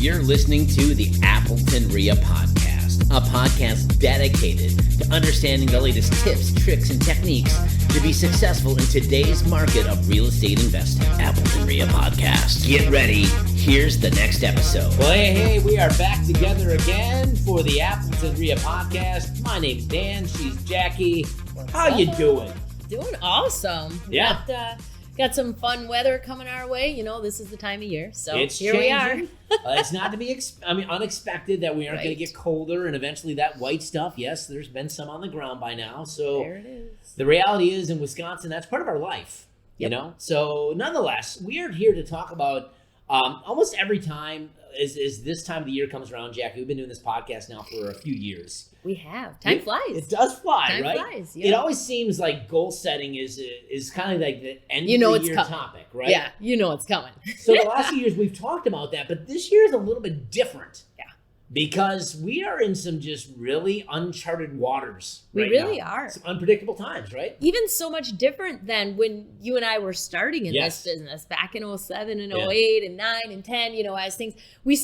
You're listening to the Appleton REIA podcast, a podcast dedicated to understanding the latest tips, tricks, and techniques to be successful in today's market of real estate investing. Appleton REIA podcast. Get ready. Here's the next episode. Well, hey, we are back together again for the Appleton REIA podcast. My name's Dan. She's Jackie. How you doing? Doing awesome. Yeah. Got some fun weather coming our way. You know, this is the time of year, so it's here changing. we are. It's not to be, unexpected that we aren't going to get colder, and eventually that white stuff. Yes, there's been some on the ground by now. So There it is. the reality is, in Wisconsin, that's part of our life. Yep. You know. So nonetheless, we are here to talk about almost every time as this time of the year comes around, Jackie. We've been doing this podcast now for a few years. We have. Time flies. It does fly, Time right? flies, yeah. It always seems like goal setting is kind of like the end You know of the it's year coming. topic, right? Yeah, you know it's coming. So the last few years we've talked about that, but this year is a little bit different. Yeah. Because we are in some just really uncharted waters. We right really now. are. Some unpredictable times, right? Even so much different than when you and I were starting in Yes. this business back in 07 and Yeah. 08 and 9 and 10, you know, as things, we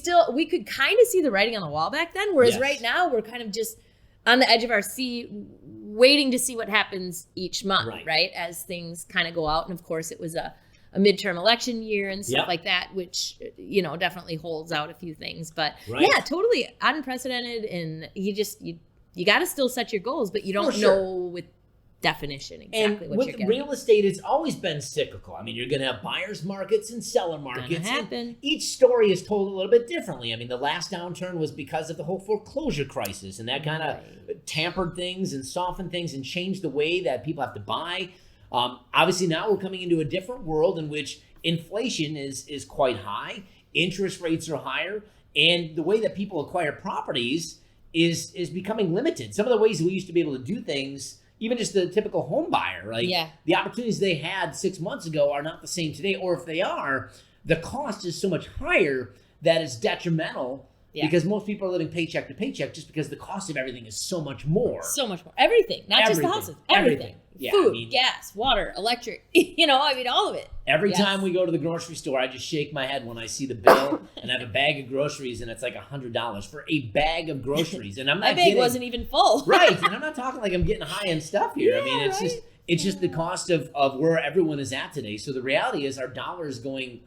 could kind of see the writing on the wall back then. Whereas Yes. right now we're kind of just on the edge of our seat, waiting to see what happens each month, right? As things kind of go out. And of course it was a midterm election year and stuff Yep. like that, which, you know, definitely holds out a few things, but Right. yeah, totally unprecedented. And you got to still set your goals, but you don't For sure. know with definition exactly And what with you're getting. real estate, it's always been cyclical. I mean, you're going to have buyer's markets and seller markets. Gonna happen. And each story is told a little bit differently. I mean, the last downturn was because of the whole foreclosure crisis, and that kind of tampered things and softened things and changed the way that people have to buy. Obviously, now we're coming into a different world in which inflation is quite high, interest rates are higher, and the way that people acquire properties is becoming limited. Some of the ways that we used to be able to do things, even just the typical home buyer, like the opportunities they had 6 months ago are not the same today, or if they are, the cost is so much higher that it's detrimental because most people are living paycheck to paycheck just because the cost of everything is so much more. So much more. Everything, not just the houses. Everything. Yeah, Food, gas, water, electric, you know, all of it. Every time we go to the grocery store, I just shake my head when I see the bill and I have a bag of groceries and it's like $100 for a bag of groceries. And I'm not My bag wasn't even full. Right. And I'm not talking like I'm getting high-end stuff here. Yeah, I mean, it's just the cost of where everyone is at today. So the reality is our dollar is going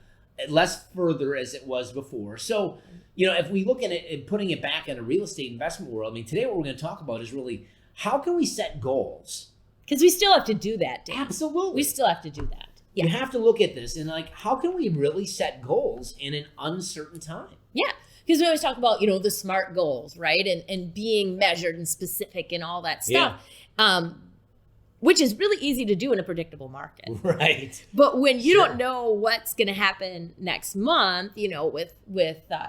less further as it was before. So, you know, if we look at it and putting it back in a real estate investment world, I mean, today what we're going to talk about is really how can we set goals? Because we still have to do that, Dan. Absolutely. We still have to do that. Yeah. You have to look at this and like, how can we really set goals in an uncertain time? Yeah. Because we always talk about, you know, the SMART goals, right? And being measured and specific and all that stuff. Which is really easy to do in a predictable market. Right. But when you don't know what's going to happen next month, you know, with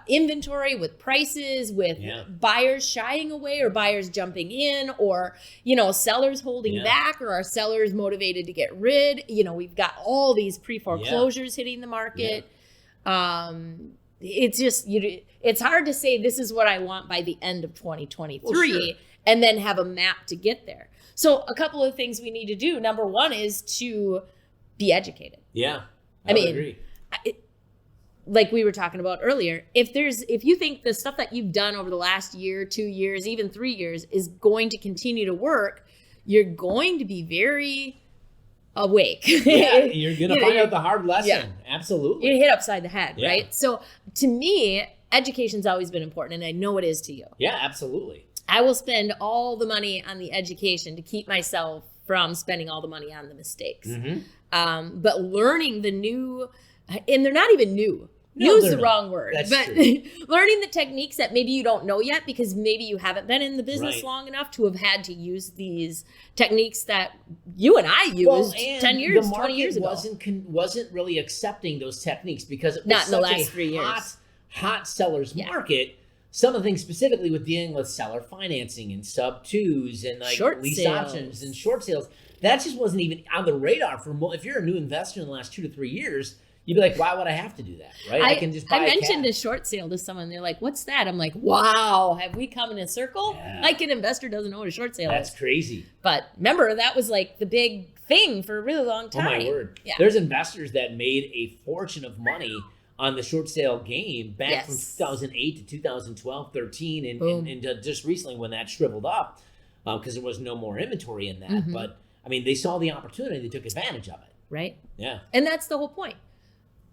inventory, with prices, with buyers shying away or buyers jumping in, or, you know, sellers holding back, or are sellers motivated to get rid, you know, we've got all these pre-foreclosures hitting the market. It's just, it's hard to say this is what I want by the end of 2023 and then have a map to get there. So a couple of things we need to do. Number one is to be educated. Yeah, I would agree. Like we were talking about earlier, if you think the stuff that you've done over the last year, 2 years, even 3 years is going to continue to work, you're going to be very awake. Yeah, you're going to find out the hard lesson. Yeah. Absolutely. You hit upside the head, right? So to me, education's always been important, and I know it is to you. Yeah, absolutely. I will spend all the money on the education to keep myself from spending all the money on the mistakes. Mm-hmm. But learning the new, and they're not even new. No, New is the wrong word. That's but true. Learning the techniques that maybe you don't know yet because maybe you haven't been in the business Right. long enough to have had to use these techniques that you and I used 10 years, 20 years ago. Wasn't really accepting those techniques because it was Not in the such last a 3 years. hot seller's market. Some of the things specifically with dealing with seller financing and sub-twos and like Short lease sales. options and short sales, that just wasn't even on the radar for if you're a new investor in the last 2 to 3 years. You'd be like, why would I have to do that, right? I can just buy I mentioned a a short sale to someone. They're like, what's that? I'm like, wow, have we come in a circle? Yeah. Like an investor doesn't know what a short sale That's is. crazy. But remember, that was like the big thing for a really long time. Oh, my word. Yeah. There's investors that made a fortune of money on the short sale game back from Yes. 2008 to 2012, 13, and just recently when that shriveled up because there was no more inventory in that. But I mean, they saw the opportunity, they took advantage of it. Right. Yeah. And that's the whole point.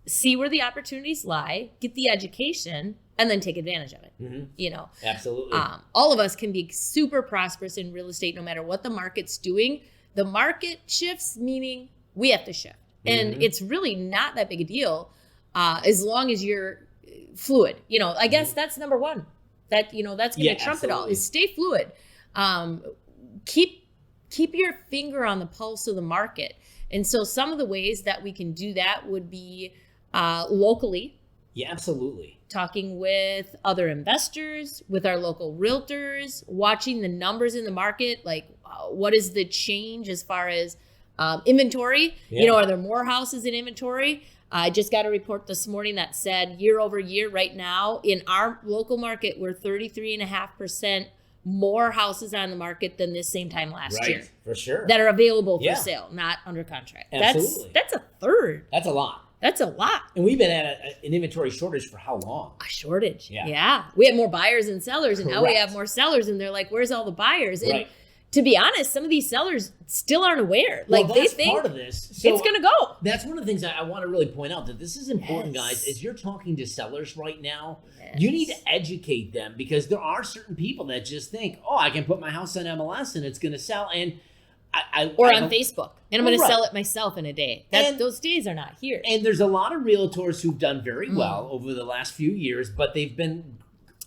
See where the opportunities lie, get the education, and then take advantage of it. You know, Absolutely. all of us can be super prosperous in real estate no matter what the market's doing. The market shifts, meaning we have to shift. And it's really not that big a deal as long as you're fluid. You know, I guess that's number one. That, you know, that's going to trump it all, is stay fluid. Keep your finger on the pulse of the market. And so some of the ways that we can do that would be locally. Yeah, absolutely. Talking with other investors, with our local realtors, watching the numbers in the market, like what is the change as far as inventory? Yeah. You know, are there more houses in inventory? I just got a report this morning that said year over year right now in our local market, we're 33.5% more houses on the market than this same time last year. For sure. That are available for sale, not under contract. Absolutely. That's a third. That's a lot. That's a lot. And we've been at an inventory shortage for how long? A shortage. Yeah. We had more buyers than sellers, and now we Correct. have more sellers, and they're like, where's all the buyers? And Right. to be honest, some of these sellers still aren't aware. Well, Like they that's think part of this. So it's going to go. that's one of the things I want to really point out, that this is important, Yes. guys. As you're talking to sellers right now, Yes. you need to educate them, because there are certain people that just think, oh, I can put my house on MLS and it's going to sell. And Or I on don't- Facebook. And I'm going Right. to sell it myself in a day. Those days are not here. And there's a lot of realtors who've done very Mm. well over the last few years, but they've been,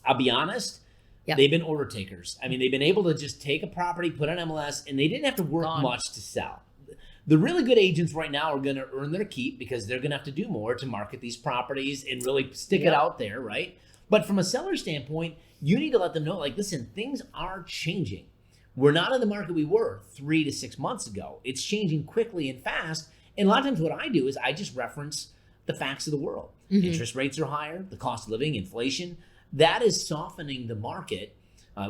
I'll be honest, Yep. they've been order takers. I mean, they've been able to just take a property, put on MLS, and they didn't have to work Gone. much to sell. The really good agents right now are going to earn their keep, because they're going to have to do more to market these properties and really stick it Yep. out there, right? But from a seller standpoint, you need to let them know, like, listen, things are changing. We're not in the market we were 3 to 6 months ago. It's changing quickly and fast. And a lot of times what I do is I just reference the facts of the world. Interest rates are higher, the cost of living, inflation. That is softening the market.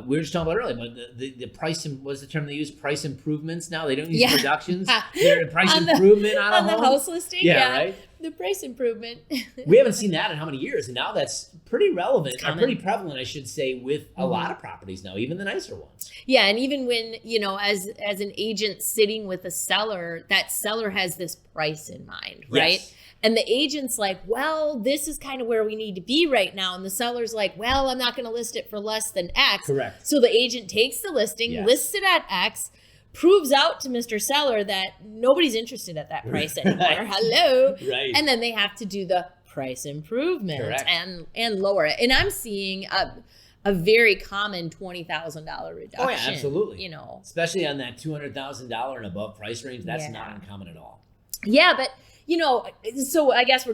We were just talking about earlier, but the price, what's the term they use? Price improvements now. They don't use reductions. They're a price improvement on a on home. the house listing. Yeah, right? The price improvement. We haven't seen that in how many years? And now that's pretty relevant, or common. pretty prevalent, I should say, with a lot of properties now, even the nicer ones. Yeah, and even when, you know, as an agent sitting with a seller, that seller has this price in mind, right? Yes. And the agent's like, well, this is kind of where we need to be right now. And the seller's like, well, I'm not going to list it for less than X. Correct. So the agent takes the listing, Yes. lists it at X, proves out to Mr. Seller that nobody's interested at that price anymore. Right. Hello. Right. And then they have to do the price improvement Correct. and lower it. And I'm seeing a very common $20,000 reduction. Oh, yeah, absolutely. You know, Especially on that $200,000 and above price range, that's Yeah. not uncommon at all. yeah, but you know, so I guess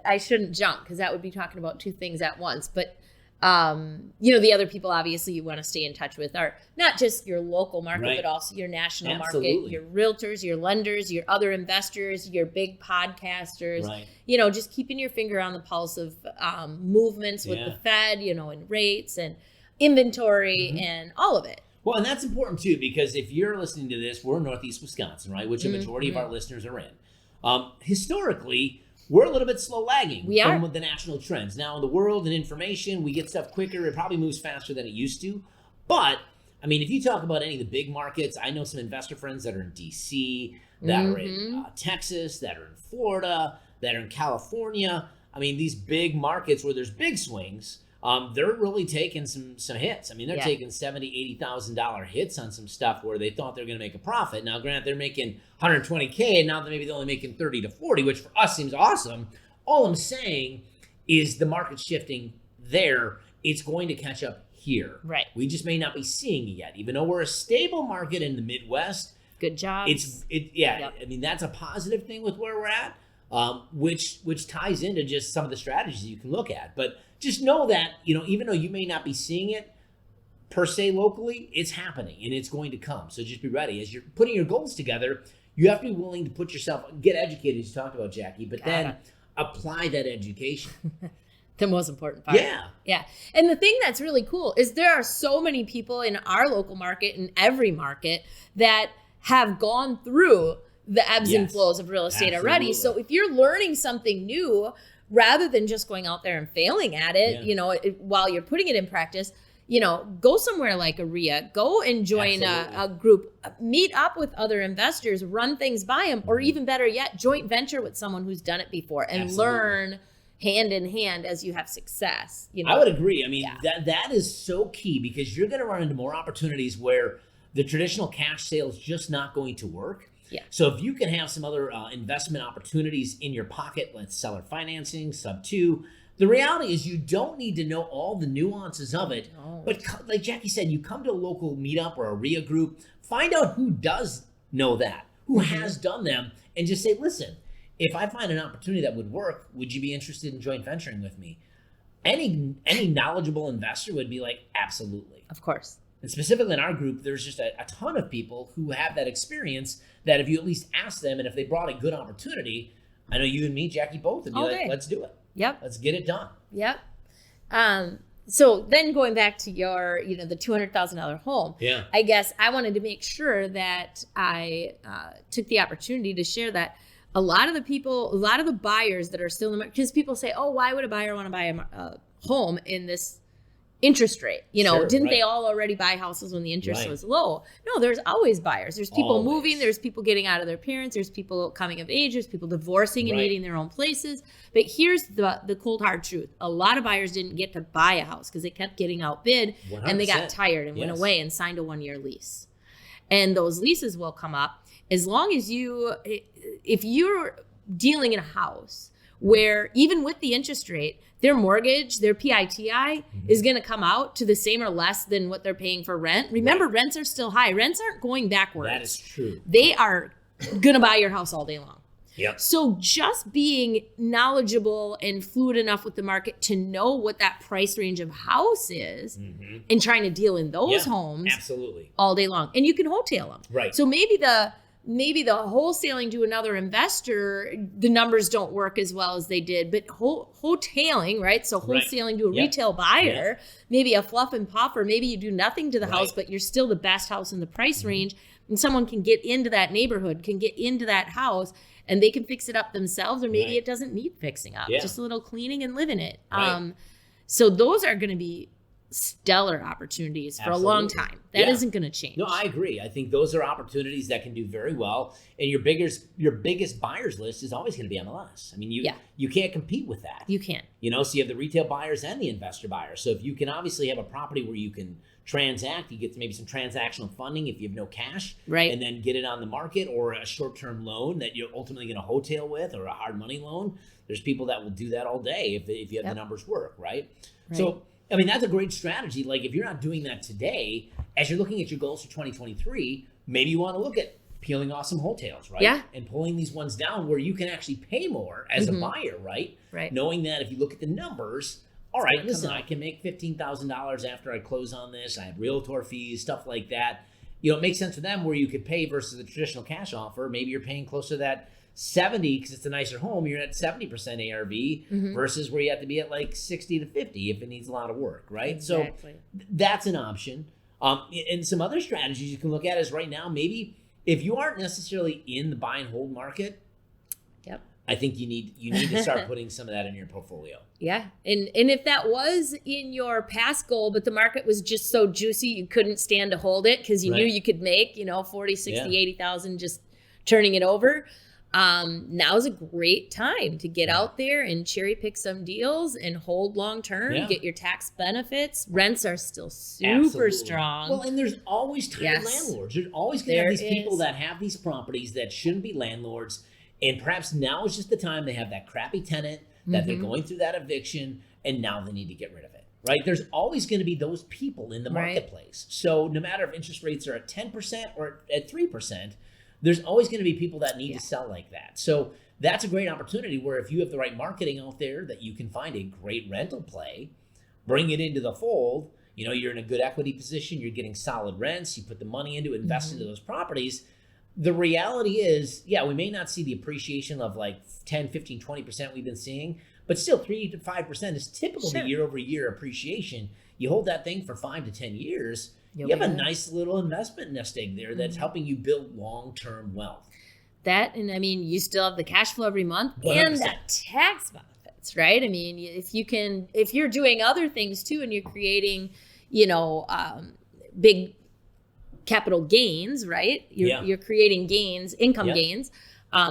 I shouldn't jump because that would be talking about two things at once. But, you know, the other people obviously you want to stay in touch with are not just your local market, Right. but also your national Absolutely. market, your realtors, your lenders, your other investors, your big podcasters. Right. You know, just keeping your finger on the pulse of movements with the Fed, you know, and rates and inventory and all of it. Well, and that's important too, because if you're listening to this, we're in Northeast Wisconsin, right? Which a majority of our listeners are in. Historically, we're a little bit slow lagging We are. from the national trends. Now, in the world and information, we get stuff quicker. It probably moves faster than it used to. But, I mean, if you talk about any of the big markets, I know some investor friends that are in D.C., that are in Texas, that are in Florida, that are in California. I mean, these big markets where there's big swings, they're really taking some hits. I mean, they're taking $70,000, $80,000 hits on some stuff where they thought they were going to make a profit. Now, granted, they're making $120K, and now maybe they're only making 30 to 40, which for us seems awesome. All I'm saying is the market's shifting there. It's going to catch up here. Right. We just may not be seeing it yet, even though we're a stable market in the Midwest. Good job. I mean, that's a positive thing with where we're at, which ties into just some of the strategies you can look at. But just know that, you know, even though you may not be seeing it per se locally, it's happening and it's going to come. So just be ready. As you're putting your goals together, you have to be willing to put yourself, get educated, as you talked about, Jackie, but then apply that education. the most important part. Yeah. Yeah. And the thing that's really cool is there are so many people in our local market, in every market, that have gone through the ebbs and flows of real estate already. Absolutely. So if you're learning something new, rather than just going out there and failing at it, while you're putting it in practice, go somewhere like a REIA, go and join a group, meet up with other investors, run things by them, or even better yet, joint venture with someone who's done it before and learn hand in hand as you have success. I would agree. I mean, that is so key, because you're going to run into more opportunities where the traditional cash sale is just not going to work. Yeah. So if you can have some other investment opportunities in your pocket, like seller financing, sub 2, the reality is you don't need to know all the nuances of it. No. But like Jackie said, you come to a local meetup or a REIA group, find out who does know that, who has done them, and just say, listen, if I find an opportunity that would work, would you be interested in joint venturing with me? Any knowledgeable investor would be like, absolutely. Of course. And specifically in our group, there's just a ton of people who have that experience that if you at least ask them, and if they brought a good opportunity, I know you and me, Jackie, both would be like, let's do it. Yep. Let's get it done. Yep. So then going back to your, the $200,000 home, I guess I wanted to make sure that I took the opportunity to share that a lot of the buyers that are still in the market, because people say, oh, why would a buyer want to buy a home in this interest rate? Didn't they all already buy houses when the interest was low? No, there's always buyers. There's people moving. There's people getting out of their parents. There's people coming of age. There's people divorcing and needing their own places. But here's the cold hard truth. A lot of buyers didn't get to buy a house because they kept getting outbid 100%. And they got tired and went away and signed a 1-year lease. And those leases will come up as long as if you're dealing in a house where even with the interest rate, their mortgage, their PITI is going to come out to the same or less than what they're paying for rent. Remember, rents are still high. Rents aren't going backwards. That is true. They are going to buy your house all day long. Yep. So just being knowledgeable and fluid enough with the market to know what that price range of house is and trying to deal in those homes all day long. And you can wholesale them. Right. So maybe the wholesaling to another investor, the numbers don't work as well as they did, but wholetailing, right? So wholesaling to a retail buyer, maybe a fluff and puff, or maybe you do nothing to the house, but you're still the best house in the price range, and someone can get into that neighborhood, can get into that house, and they can fix it up themselves, or maybe it doesn't need fixing up, just a little cleaning and live in it. So those are going to be stellar opportunities for a long time. That isn't going to change. No, I agree. I think those are opportunities that can do very well. And your biggest buyers list is always going to be MLS. I mean, you can't compete with that. You can't. So you have the retail buyers and the investor buyers. So if you can obviously have a property where you can transact, you get maybe some transactional funding if you have no cash, and then get it on the market, or a short-term loan that you're ultimately going to wholesale with, or a hard money loan. There's people that will do that all day if you have the numbers work, right? So I mean, that's a great strategy. Like, if you're not doing that today, as you're looking at your goals for 2023, maybe you want to look at peeling off some wholesales, right? Yeah. And pulling these ones down where you can actually pay more as a buyer, right? Right. Knowing that if you look at the numbers, all right, listen, I can make $15,000 after I close on this. I have realtor fees, stuff like that. It makes sense for them where you could pay versus the traditional cash offer. Maybe you're paying closer to that 70 because it's a nicer home. You're at 70% ARV versus where you have to be at like 60 to 50 if it needs a lot of work, right? Exactly. So that's an option. And some other strategies you can look at is right now, maybe if you aren't necessarily in the buy and hold market, I think you need to start putting some of that in your portfolio. Yeah. And if that was in your past goal, but the market was just so juicy, you couldn't stand to hold it because you knew you could make, 40, 60, 80,000 just turning it over. Now's a great time to get out there and cherry pick some deals and hold long term, get your tax benefits. Rents are still super strong. Well, and there's always tired landlords. There's always going to have these people that have these properties that shouldn't be landlords. And perhaps now is just the time they have that crappy tenant that they're going through that eviction, and now they need to get rid of it, right? There's always going to be those people in the marketplace. So no matter if interest rates are at 10% or at 3%, there's always going to be people that need to sell like that. So that's a great opportunity where if you have the right marketing out there, that you can find a great rental play, bring it into the fold. You're in a good equity position. You're getting solid rents. You put the money into it, invest into those properties. The reality is, we may not see the appreciation of like 10, 15, 20% we've been seeing, but still 3 to 5% is typical the year over year appreciation. You hold that thing for 5 to 10 years, you have a nice little investment nest egg there that's helping you build long-term wealth. That, and I mean, you still have the cash flow every month 100%. And the tax benefits. benefits, right? I mean, if you're doing other things too, and you're creating, big capital gains, right? You're creating gains, income gains.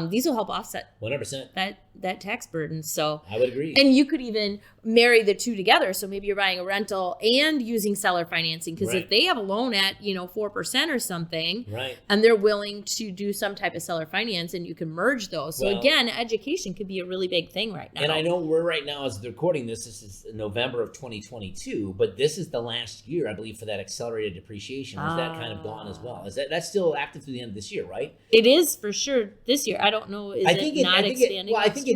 These will help offset 100% that tax burden. So I would agree. And you could even marry the two together. So maybe you're buying a rental and using seller financing, because if they have a loan at 4% or something, and they're willing to do some type of seller finance, and you can merge those. So again, education could be a really big thing right now. And I know we're right now, as they're recording this is November of 2022, but this is the last year, I believe, for that accelerated depreciation. Is that kind of gone as well? Is that's still active through the end of this year, right? It is for sure this year. I don't know. I think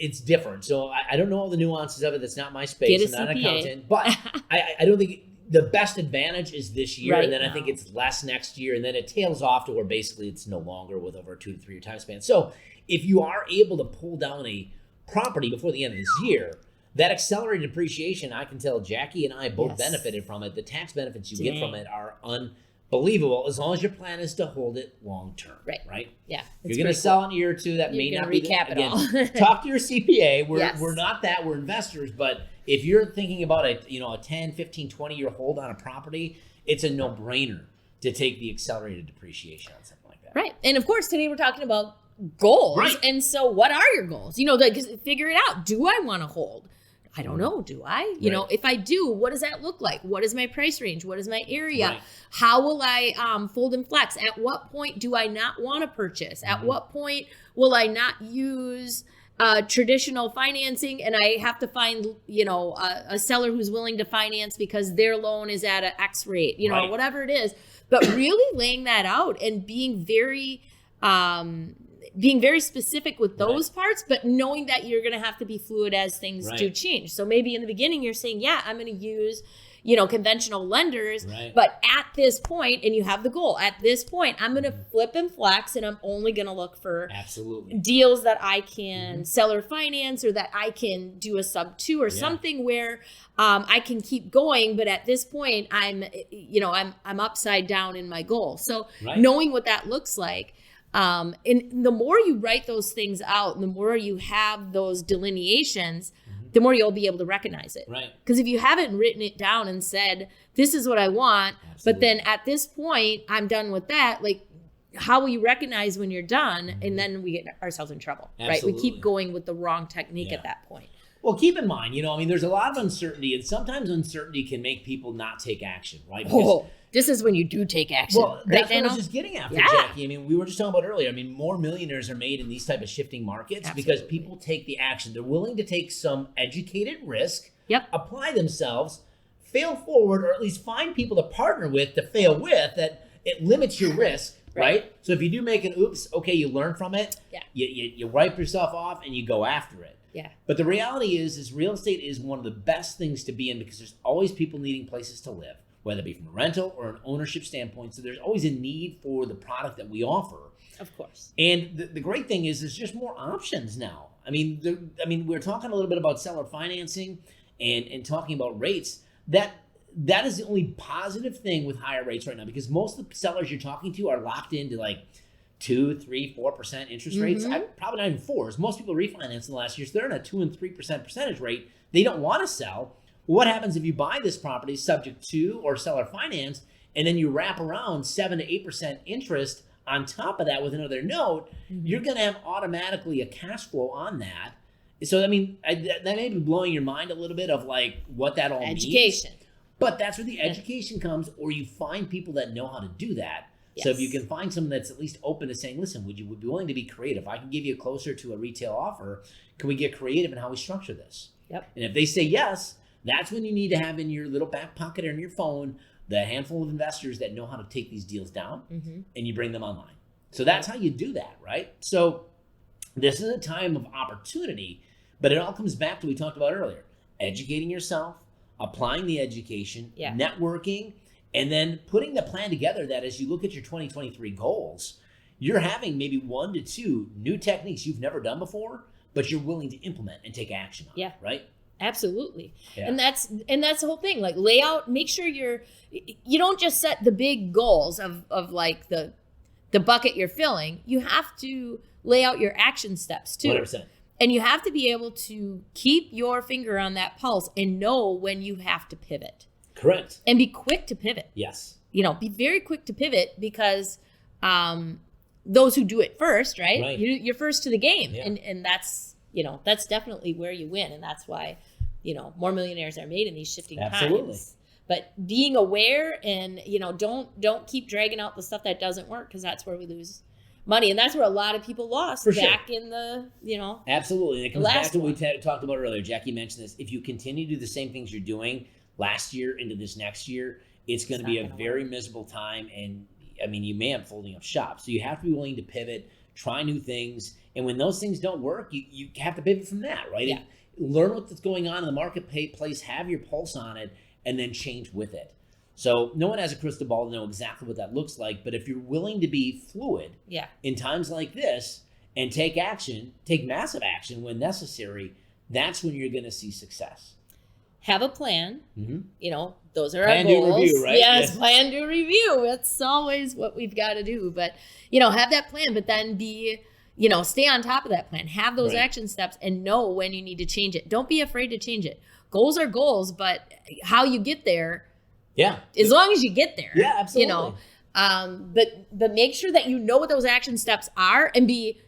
it's different. So I don't know all the nuances of it. That's not my space. I'm not an accountant. But I don't think the best advantage is this year. And then I think it's less next year. And then it tails off to where basically it's no longer with over a 2 to 3 year time span. So if you are able to pull down a property before the end of this year, that accelerated depreciation, I can tell Jackie and I both benefited from it. The tax benefits you get from it are unbelievable, as long as your plan is to hold it long term. Right? Yeah. You're going to sell in a year or two. That may not be recap talk to your CPA. We're not that. We're investors. But if you're thinking about a 10, 15, 20 year hold on a property, it's a no-brainer to take the accelerated depreciation on something like that. Right. And of course, today we're talking about goals. Right. And so what are your goals? Figure it out. Do I want to hold? I don't know. Do I? If I do, what does that look like? What is my price range? What is my area? How will I fold and flex? At what point do I not want to purchase? At what point will I not use traditional financing, and I have to find, a seller who's willing to finance because their loan is at an X rate, whatever it is. But really laying that out and being very specific with those parts, but knowing that you're going to have to be fluid as things do change. So maybe in the beginning you're saying, I'm going to use, conventional lenders, but at this point, and you have the goal, at this point, I'm going to flip and flex, and I'm only going to look for deals that I can seller finance, or that I can do a sub 2 or something where I can keep going. But at this point, I'm upside down in my goal. So knowing what that looks like, and the more you write those things out, and the more you have those delineations, the more you'll be able to recognize it. Because if you haven't written it down and said, this is what I want, but then at this point, I'm done with that, how will you recognize when you're done? And then we get ourselves in trouble, right? We keep going with the wrong technique at that point. Well, keep in mind, there's a lot of uncertainty, and sometimes uncertainty can make people not take action, right? This is when you do take action. Well, that's what I was just getting after, Jackie. We were just talking about earlier. More millionaires are made in these type of shifting markets because people take the action. They're willing to take some educated risk, apply themselves, fail forward, or at least find people to partner with to fail with, that it limits your risk, right? So if you do make an oops, okay, you learn from it, you wipe yourself off, and you go after it. But the reality is real estate is one of the best things to be in, because there's always people needing places to live, whether it be from a rental or an ownership standpoint. So there's always a need for the product that we offer. Of course. And the great thing is there's just more options now. We're talking a little bit about seller financing and talking about rates. That is the only positive thing with higher rates right now, because most of the sellers you're talking to are locked into 2, 3, 4% interest rates. Probably not even 4s. Most people refinance in the last year, so they're in a 2 and 3% percentage rate. They don't want to sell. What happens if you buy this property subject to or seller finance, and then you wrap around 7 to 8% interest on top of that with another note? You're going to have automatically a cash flow on that. So, that may be blowing your mind a little bit of what that all means. Education. But that's where the education comes, or you find people that know how to do that. So if you can find someone that's at least open to saying, listen, would you be willing to be creative? I can give you closer to a retail offer. Can we get creative in how we structure this? And if they say yes, that's when you need to have in your little back pocket or in your phone the handful of investors that know how to take these deals down, and you bring them online. So that's how you do that, right? So this is a time of opportunity, but it all comes back to what we talked about earlier: educating yourself, applying the education, networking, and then putting the plan together that as you look at your 2023 goals, you're having maybe 1 to 2 new techniques you've never done before, but you're willing to implement and take action on, right? Absolutely. And that's the whole thing. Lay out, make sure you don't just set the big goals of the bucket you're filling. You have to lay out your action steps too. 100%. And you have to be able to keep your finger on that pulse and know when you have to pivot. Correct. And be quick to pivot. Yes. Be very quick to pivot, because those who do it first, right? You're first to the game. Yeah. And that's, that's definitely where you win. And that's why, more millionaires are made in these shifting times. But being aware and, don't keep dragging out the stuff that doesn't work, because that's where we lose money. And that's where a lot of people lost back in the, Absolutely. And it comes back to what we talked about earlier. Jackie mentioned this. If you continue to do the same things you're doing last year into this next year, it's going to be a very miserable time. And you may end up folding up shop. So you have to be willing to pivot, try new things. And when those things don't work, you have to pivot from that, right? Yeah. Learn what's going on in the marketplace, have your pulse on it, and then change with it. So no one has a crystal ball to know exactly what that looks like. But if you're willing to be fluid in times like this and take massive action when necessary, that's when you're going to see success. Have a plan. Mm-hmm. Those are plan, our goals. Do, review, right? Yes, plan, do, review. That's always what we've got to do. But, have that plan, but then be, stay on top of that plan. Have those action steps and know when you need to change it. Don't be afraid to change it. Goals are goals, but how you get there, as long as you get there. Yeah, absolutely. But make sure that you know what those action steps are and be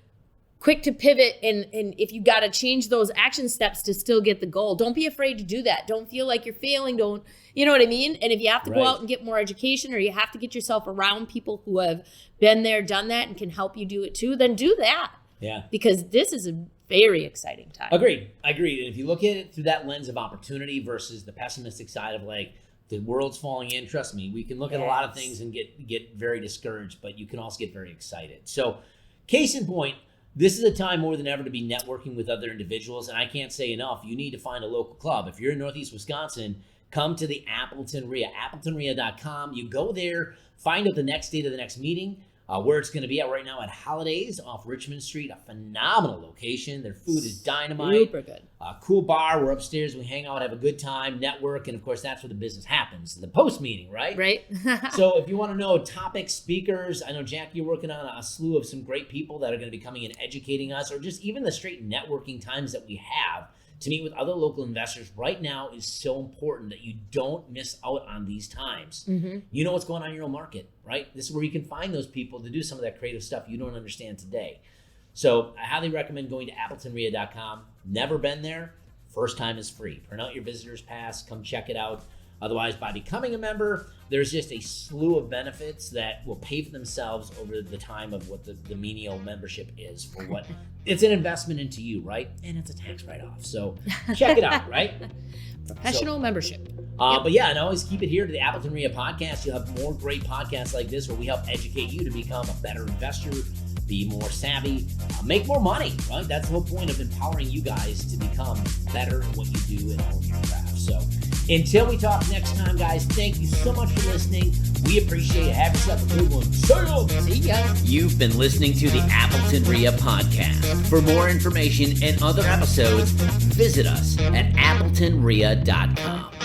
quick to pivot, and if you got to change those action steps to still get the goal, don't be afraid to do that. Don't feel like you're failing. Don't, you know what I mean? And if you have to go out and get more education, or you have to get yourself around people who have been there, done that, and can help you do it too, then do that. Yeah. Because this is a very exciting time. Agreed. And if you look at it through that lens of opportunity versus the pessimistic side of like, the world's falling in, trust me, we can look at a lot of things and get very discouraged, but you can also get very excited. So case in point, this is a time more than ever to be networking with other individuals. And I can't say enough, you need to find a local club. If you're in Northeast Wisconsin, come to the Appleton REIA, AppletonREIA.com. You go there, find out the next date of the next meeting, where it's going to be at right now at Holidays off Richmond Street, a phenomenal location. Their food is dynamite. Super good. Cool bar. We're upstairs. We hang out, have a good time, network. And of course, that's where the business happens, the post meeting, right? Right. So if you want to know topics, speakers, I know, Jackie, you're working on a slew of some great people that are going to be coming and educating us, or just even the straight networking times that we have to meet with other local investors right now is so important that you don't miss out on these times. Mm-hmm. You know what's going on in your own market, right? This is where you can find those people to do some of that creative stuff you don't understand today. So I highly recommend going to AppletonREIA.com. Never been there? First time is free. Print out your visitor's pass. Come check it out. Otherwise, by becoming a member, there's just a slew of benefits that will pay for themselves over the time of what the menial membership is for what it's an investment into you, right? And it's a tax write-off. So check it out, right? Professional membership. But yeah, and always keep it here to the Appleton REIA podcast. You'll have more great podcasts like this where we help educate you to become a better investor, be more savvy, make more money, right? That's the whole point of empowering you guys to become better at what you do and own your craft. So until we talk next time, guys, thank you so much for listening. We appreciate it. Have yourself a good one. See ya. You've been listening to the Appleton REIA podcast. For more information and other episodes, visit us at AppletonREIA.com.